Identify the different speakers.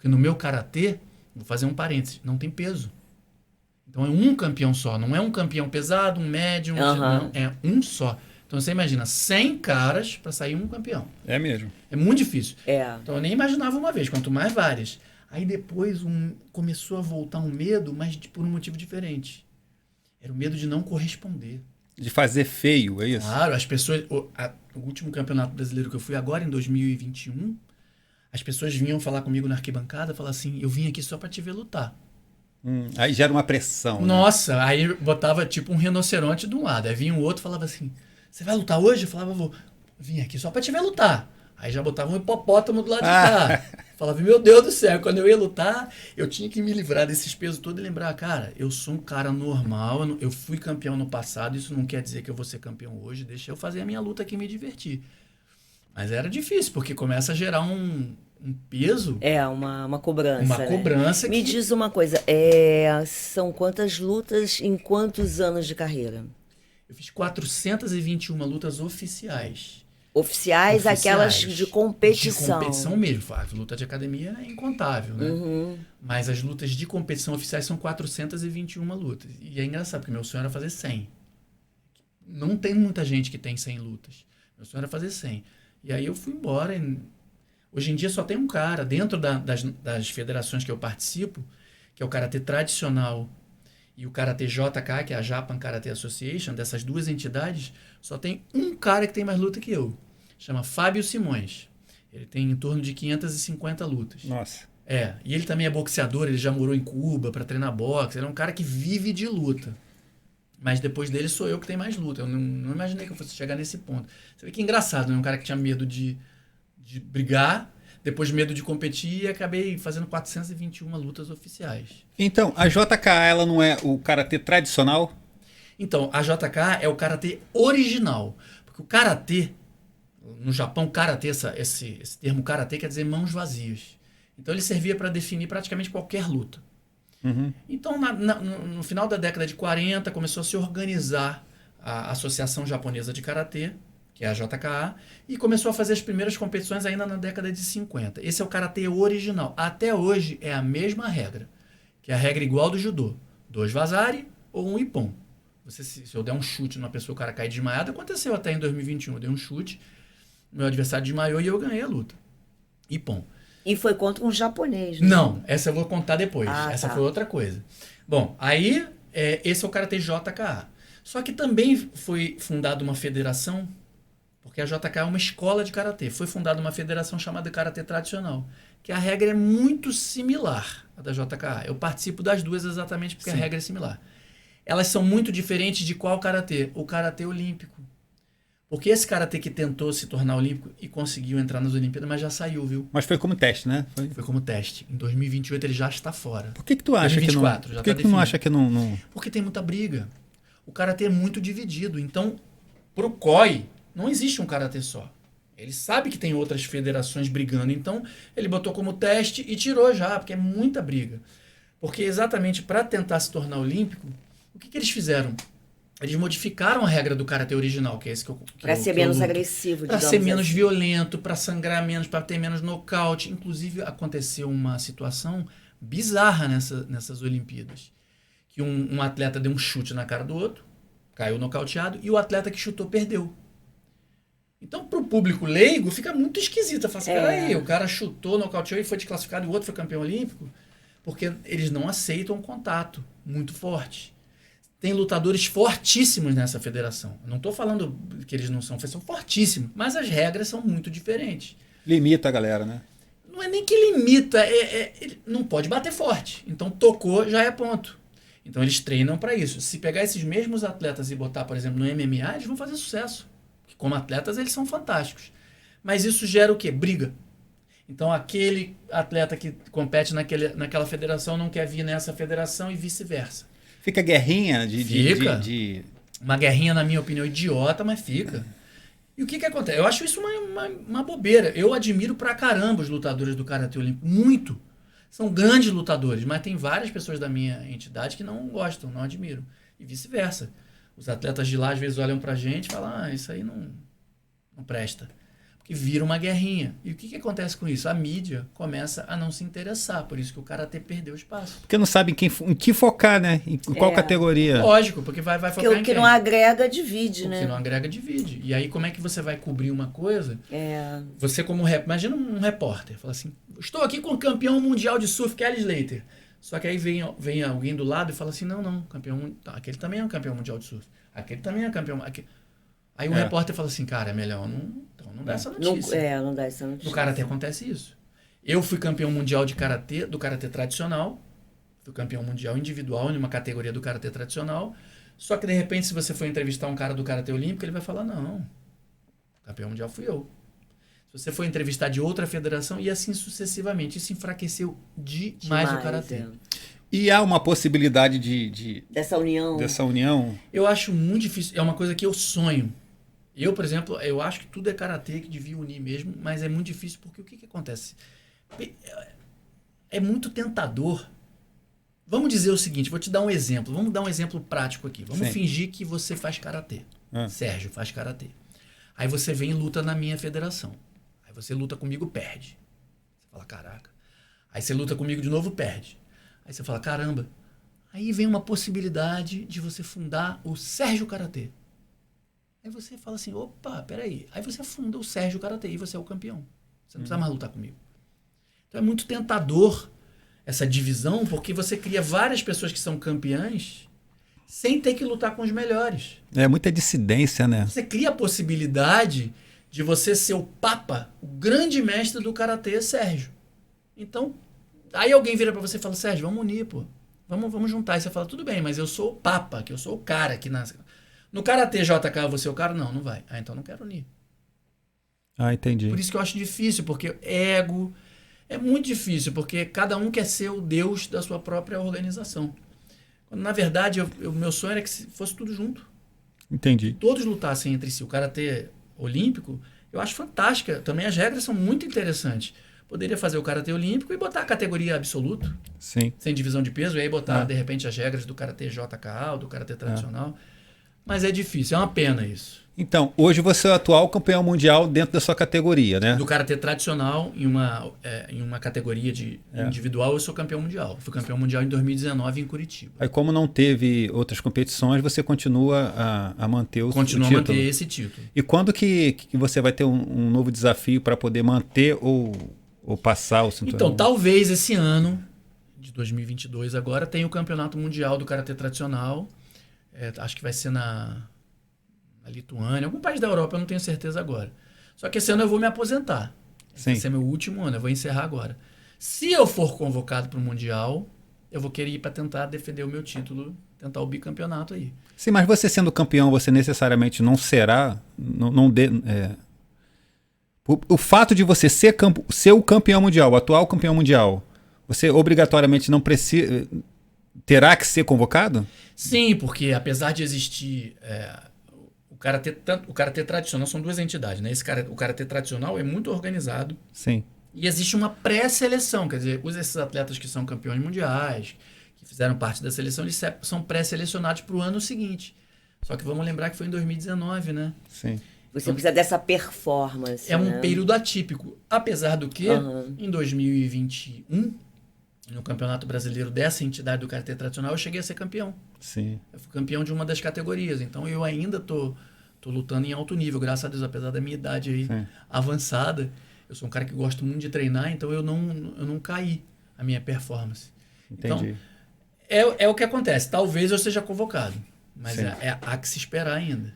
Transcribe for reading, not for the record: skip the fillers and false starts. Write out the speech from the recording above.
Speaker 1: Porque no meu karatê, vou fazer um parênteses, não tem peso. Então é um campeão só. Não é um campeão pesado, um médio, não, é um só. Então você imagina 100 caras para sair um campeão.
Speaker 2: É mesmo.
Speaker 1: É muito difícil.
Speaker 3: É.
Speaker 1: Então eu nem imaginava uma vez, quanto mais várias. Aí depois começou a voltar um medo, mas por um motivo diferente. Era o medo de não corresponder.
Speaker 2: De fazer feio, é isso?
Speaker 1: Claro, as pessoas... O último campeonato brasileiro que eu fui agora, em 2021, as pessoas vinham falar comigo na arquibancada, falar assim, eu vim aqui só para te ver lutar.
Speaker 2: Aí gera uma pressão.
Speaker 1: Nossa, né? Aí botava tipo um rinoceronte de um lado. Aí vinha um outro e falava assim, você vai lutar hoje? Eu falava, vou. Vim aqui só pra te ver lutar. Aí já botava um hipopótamo do lado de cá. Falava, meu Deus do céu, quando eu ia lutar, eu tinha que me livrar desses pesos todos e lembrar, cara, eu sou um cara normal, eu fui campeão no passado, isso não quer dizer que eu vou ser campeão hoje, deixa eu fazer a minha luta aqui e me divertir. Mas era difícil, porque começa a gerar um peso.
Speaker 3: É, uma cobrança.
Speaker 1: Uma
Speaker 3: né?
Speaker 1: cobrança
Speaker 3: Me diz uma coisa, são quantas lutas em quantos anos de carreira?
Speaker 1: Eu fiz 421 lutas oficiais.
Speaker 3: Oficiais, aquelas de competição.
Speaker 1: De competição mesmo. A luta de academia é incontável, né?
Speaker 3: Uhum.
Speaker 1: Mas as lutas de competição oficiais são 421 lutas. E é engraçado, porque meu sonho era fazer 100. Não tem muita gente que tem 100 lutas. Meu sonho era fazer 100. E aí eu fui embora. Hoje em dia só tem um cara, dentro das federações que eu participo, que é o Karatê Tradicional e o Karatê JK, que é a Japan Karate Association, dessas duas entidades, só tem um cara que tem mais luta que eu. Chama Fábio Simões. Ele tem em torno de 550 lutas.
Speaker 2: Nossa.
Speaker 1: E ele também é boxeador, ele já morou em Cuba para treinar boxe. Ele é um cara que vive de luta. Mas depois dele sou eu que tenho mais luta. Eu não imaginei que eu fosse chegar nesse ponto. Você vê que engraçado, né? Um cara que tinha medo de brigar, depois medo de competir, e acabei fazendo 421 lutas oficiais.
Speaker 2: Então, a JK, ela não é o karatê tradicional?
Speaker 1: Então, a JK é o karatê original. Porque o karatê, no Japão, karatê, esse termo karatê quer dizer mãos vazias. Então ele servia para definir praticamente qualquer luta.
Speaker 2: Uhum.
Speaker 1: Então, no final da década de 40, começou a se organizar a Associação Japonesa de Karatê, que é a JKA, e começou a fazer as primeiras competições ainda na década de 50. Esse é o karatê original. Até hoje é a mesma regra, que é a regra igual do judô. 2 vazari ou 1 ippon. Se eu der um chute numa pessoa, o cara cair desmaiado, aconteceu até em 2021. Eu dei um chute, meu adversário desmaiou e eu ganhei a luta. Ippon.
Speaker 3: E foi contra um japonês, né?
Speaker 1: Não, essa eu vou contar depois. Essa
Speaker 3: tá.
Speaker 1: foi outra coisa. Bom, aí esse é o Karatê JKA. Só que também foi fundada uma federação, porque a JKA é uma escola de Karatê. Foi fundada uma federação chamada Karatê Tradicional, que a regra é muito similar à da JKA. Eu participo das duas exatamente porque a regra é similar. Elas são muito diferentes de qual Karatê? O Karatê Olímpico. Porque esse karatê que tentou se tornar olímpico e conseguiu entrar nas Olimpíadas, mas já saiu, viu?
Speaker 2: Mas foi como teste, né?
Speaker 1: Foi como teste. Em 2028 ele já está fora.
Speaker 2: Por que tu acha
Speaker 1: 2024,
Speaker 2: que não? Por que tu não acha que não?
Speaker 1: Porque tem muita briga. O karatê é muito dividido. Então, pro COI, não existe um karatê só. Ele sabe que tem outras federações brigando. Então, ele botou como teste e tirou já, porque é muita briga. Porque exatamente para tentar se tornar olímpico, o que eles fizeram? Eles modificaram a regra do karatê original, que é esse que eu
Speaker 3: Para ser menos agressivo,
Speaker 1: para ser menos violento, para sangrar menos, para ter menos nocaute. Inclusive, aconteceu uma situação bizarra nessas Olimpíadas. Que um atleta deu um chute na cara do outro, caiu nocauteado, e o atleta que chutou perdeu. Então, para o público leigo, fica muito esquisito. Fala assim, peraí, o cara chutou, nocauteou e foi desclassificado, e o outro foi campeão olímpico, porque eles não aceitam contato muito forte. Tem lutadores fortíssimos nessa federação. Não estou falando que eles não são fortíssimos, mas as regras são muito diferentes.
Speaker 2: Limita a galera, né?
Speaker 1: Não é nem que limita, ele não pode bater forte. Então tocou, já é ponto. Então eles treinam para isso. Se pegar esses mesmos atletas e botar, por exemplo, no MMA, eles vão fazer sucesso. Porque como atletas eles são fantásticos. Mas isso gera o quê? Briga. Então aquele atleta que compete naquela federação não quer vir nessa federação e vice-versa.
Speaker 2: Fica guerrinha
Speaker 1: Fica. Uma guerrinha, na minha opinião, idiota, mas fica. E o que acontece? Eu acho isso uma bobeira. Eu admiro pra caramba os lutadores do Karatê Olímpico. Muito. São grandes lutadores, mas tem várias pessoas da minha entidade que não gostam, não admiram. E vice-versa. Os atletas de lá, às vezes, olham pra gente e falam, isso aí não presta. que vira uma guerrinha. E o que acontece com isso? A mídia começa a não se interessar, por isso que o karatê perdeu espaço.
Speaker 2: Porque não sabe em que focar, né? Em qual categoria.
Speaker 1: Lógico, porque vai focar
Speaker 3: Porque
Speaker 1: em
Speaker 3: o que
Speaker 1: quem?
Speaker 3: não agrega, divide,
Speaker 1: O
Speaker 3: né?
Speaker 1: que não agrega, divide. E aí, como é que você vai cobrir uma coisa?
Speaker 3: É.
Speaker 1: Você como imagina um repórter, fala assim, estou aqui com o campeão mundial de surf, Kelly Slater. Só que aí vem alguém do lado e fala assim, não, campeão, aquele também é um campeão mundial de surf. Aquele também é campeão. Aí o repórter fala assim, cara, é melhor não dar essa notícia.
Speaker 3: Não dá essa notícia.
Speaker 1: No karatê acontece isso. Eu fui campeão mundial de karatê, do karatê tradicional. Fui campeão mundial individual em uma categoria do karatê tradicional. Só que de repente, se você for entrevistar um cara do karatê olímpico, ele vai falar, não, campeão mundial fui eu. Se você for entrevistar de outra federação, e assim sucessivamente. Isso enfraqueceu demais o karatê.
Speaker 3: É.
Speaker 2: E há uma possibilidade
Speaker 3: Dessa união.
Speaker 1: Eu acho muito difícil. É uma coisa que eu sonho. Eu, por exemplo, eu acho que tudo é karatê que devia unir mesmo, mas é muito difícil porque o que acontece? É muito tentador. Vamos dizer o seguinte, vou te dar um exemplo. Vamos dar um exemplo prático aqui. Vamos fingir que você faz karatê. Sérgio faz karatê. Aí você vem e luta na minha federação. Aí você luta comigo, perde. Você fala, caraca. Aí você luta comigo de novo, perde. Aí você fala, caramba. Aí vem uma possibilidade de você fundar o Sérgio Karatê. Aí você fala assim, opa, peraí. Aí você funda o Sérgio Karatê e você é o campeão. Você não precisa mais lutar comigo. Então é muito tentador essa divisão, porque você cria várias pessoas que são campeãs sem ter que lutar com os melhores.
Speaker 2: É muita dissidência, né?
Speaker 1: Você cria a possibilidade de você ser o papa, o grande mestre do karatê, Sérgio. Então, aí alguém vira pra você e fala, Sérgio, vamos unir, pô. Vamos juntar. E você fala, tudo bem, mas eu sou o papa, que eu sou o cara que nasce. No karatê JK, você é o cara? Não vai. Ah, então não quero unir.
Speaker 2: Ah, entendi.
Speaker 1: Por isso que eu acho difícil, porque ego é muito difícil, porque cada um quer ser o deus da sua própria organização. Quando, na verdade, o meu sonho era que fosse tudo junto.
Speaker 2: Entendi.
Speaker 1: Todos lutassem entre si. O karatê olímpico, eu acho fantástica. Também as regras são muito interessantes. Poderia fazer o karatê olímpico e botar a categoria absoluto,
Speaker 2: Sim.
Speaker 1: sem divisão de peso, e aí botar, de repente, as regras do karatê JK ou do karatê tradicional. Mas é difícil, é uma pena isso.
Speaker 2: Então, hoje você é o atual campeão mundial dentro da sua categoria, né?
Speaker 1: Do karatê tradicional, em uma categoria de individual, eu sou campeão mundial. Fui campeão mundial em 2019 em Curitiba.
Speaker 2: Aí, como não teve outras competições, você continua a manter o título.
Speaker 1: Continua a manter esse título.
Speaker 2: E quando que você vai ter um novo desafio para poder manter ou passar o cinturão?
Speaker 1: Então, talvez esse ano, de 2022 agora, tenha o campeonato mundial do karatê tradicional. Acho que vai ser na Lituânia, algum país da Europa, eu não tenho certeza agora. Só que esse ano eu vou me aposentar. Esse é meu último ano, eu vou encerrar agora. Se eu for convocado para o Mundial, eu vou querer ir para tentar defender o meu título, tentar o bicampeonato aí.
Speaker 2: Sim, mas você sendo campeão, você necessariamente não será... O fato de você ser o campeão mundial, o atual campeão mundial, você obrigatoriamente não precisa... Terá que ser convocado?
Speaker 1: Sim, porque apesar de existir... O karatê tradicional são duas entidades, né? O karatê tradicional é muito organizado.
Speaker 2: Sim.
Speaker 1: E existe uma pré-seleção, quer dizer, esses atletas que são campeões mundiais, que fizeram parte da seleção, eles são pré-selecionados para o ano seguinte. Só que vamos lembrar que foi em 2019, né?
Speaker 2: Sim.
Speaker 3: Você precisa dessa performance.
Speaker 1: É um período atípico. Apesar do que, em 2021, no Campeonato Brasileiro dessa entidade do karatê tradicional, eu cheguei a ser campeão.
Speaker 2: Sim.
Speaker 1: Eu fui campeão de uma das categorias. Então eu ainda tô lutando em alto nível, graças a Deus, apesar da minha idade aí avançada. Eu sou um cara que gosto muito de treinar, então eu não caí a minha performance.
Speaker 2: Entendi.
Speaker 1: Então, é o que acontece. Talvez eu seja convocado, mas há que se esperar ainda.